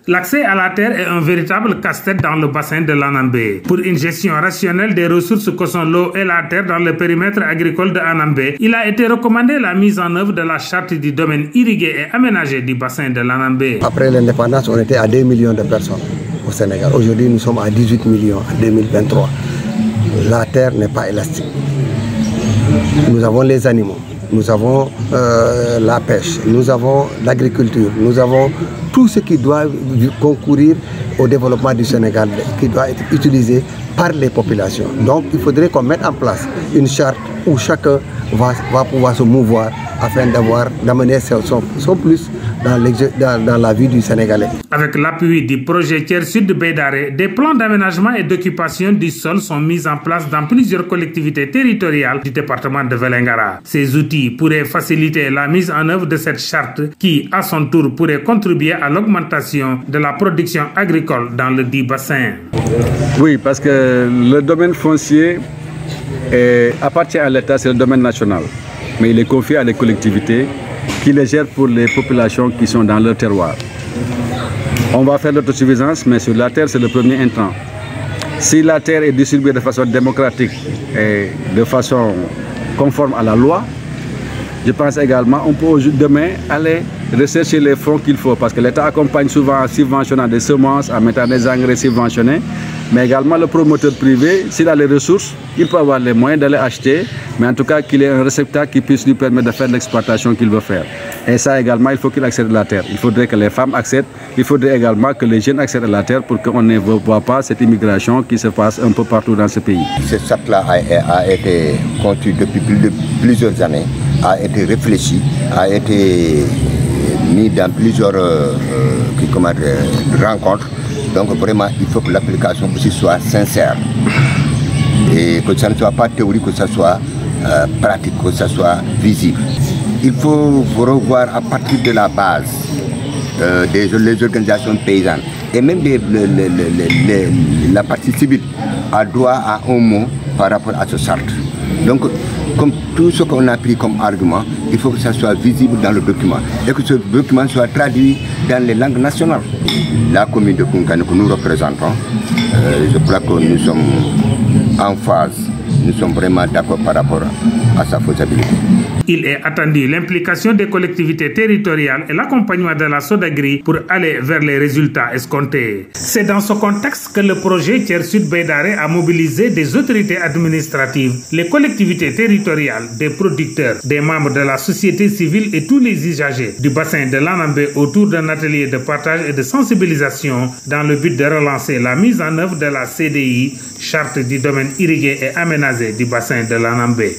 L'accès à la terre est un véritable casse-tête dans le bassin de l'Anambé. Pour une gestion rationnelle des ressources que sont l'eau et la terre dans le périmètre agricole de Anambé, il a été recommandé la mise en œuvre de la charte du domaine irrigué et aménagé du bassin de l'Anambé. Après l'indépendance, on était à 2 millions de personnes au Sénégal. Aujourd'hui, nous sommes à 18 millions en 2023. La terre n'est pas élastique. Nous avons les animaux, nous avons la pêche, nous avons l'agriculture, nous avons tout ce qui doit concourir au développement du Sénégal, qui doit être utilisé par les populations. Donc il faudrait qu'on mette en place une charte où chacun va pouvoir se mouvoir afin d'amener son plus dans la vie du Sénégalais. Avec l'appui du projet Tiers Sud de Bédaré, des plans d'aménagement et d'occupation du sol sont mis en place dans plusieurs collectivités territoriales du département de Vélingara. Ces outils pourraient faciliter la mise en œuvre de cette charte qui, à son tour, pourrait contribuer à l'augmentation de la production agricole dans le dit bassin. Oui, parce que le domaine foncier appartient à l'État, c'est le domaine national. Mais il est confié à les collectivités qui les gèrent pour les populations qui sont dans leur terroir. On va faire l'autosuffisance, mais sur la terre, c'est le premier intrant. Si la terre est distribuée de façon démocratique et de façon conforme à la loi, je pense également qu'on peut demain aller rechercher les fonds qu'il faut, parce que l'État accompagne souvent en subventionnant des semences, en mettant des engrais subventionnés, mais également le promoteur privé, s'il a les ressources, il peut avoir les moyens d'aller acheter, mais en tout cas qu'il ait un réceptacle qui puisse lui permettre de faire l'exploitation qu'il veut faire. Et ça également, il faut qu'il accède à la terre. Il faudrait que les femmes accèdent, il faudrait également que les jeunes accèdent à la terre pour qu'on ne voit pas cette immigration qui se passe un peu partout dans ce pays. Cette charte-là a été construite depuis plusieurs années, a été réfléchie, a été mis dans plusieurs rencontres. Donc vraiment, il faut que l'application aussi soit sincère et que ça ne soit pas théorique, que ça soit pratique, que ça soit visible. Il faut revoir à partir de la base les organisations paysannes et même la partie civile a droit à un mot par rapport à ce charte. Donc, comme tout ce qu'on a pris comme argument, il faut que ça soit visible dans le document et que ce document soit traduit dans les langues nationales. La commune de Koungani que nous représentons, je crois que nous sommes en phase, nous sommes vraiment d'accord par rapport à sa faisabilité. Il est attendu l'implication des collectivités territoriales et l'accompagnement de la SODAGRI pour aller vers les résultats escomptés. C'est dans ce contexte que le projet Tiers Sud Bédaré a mobilisé des autorités administratives, les collectivités territoriales, des producteurs, des membres de la société civile et tous les usagers du bassin de l'Anambé autour d'un atelier de partage et de sensibilisation dans le but de relancer la mise en œuvre de la CDI, charte du domaine irrigué et aménagé du bassin de l'Anambé.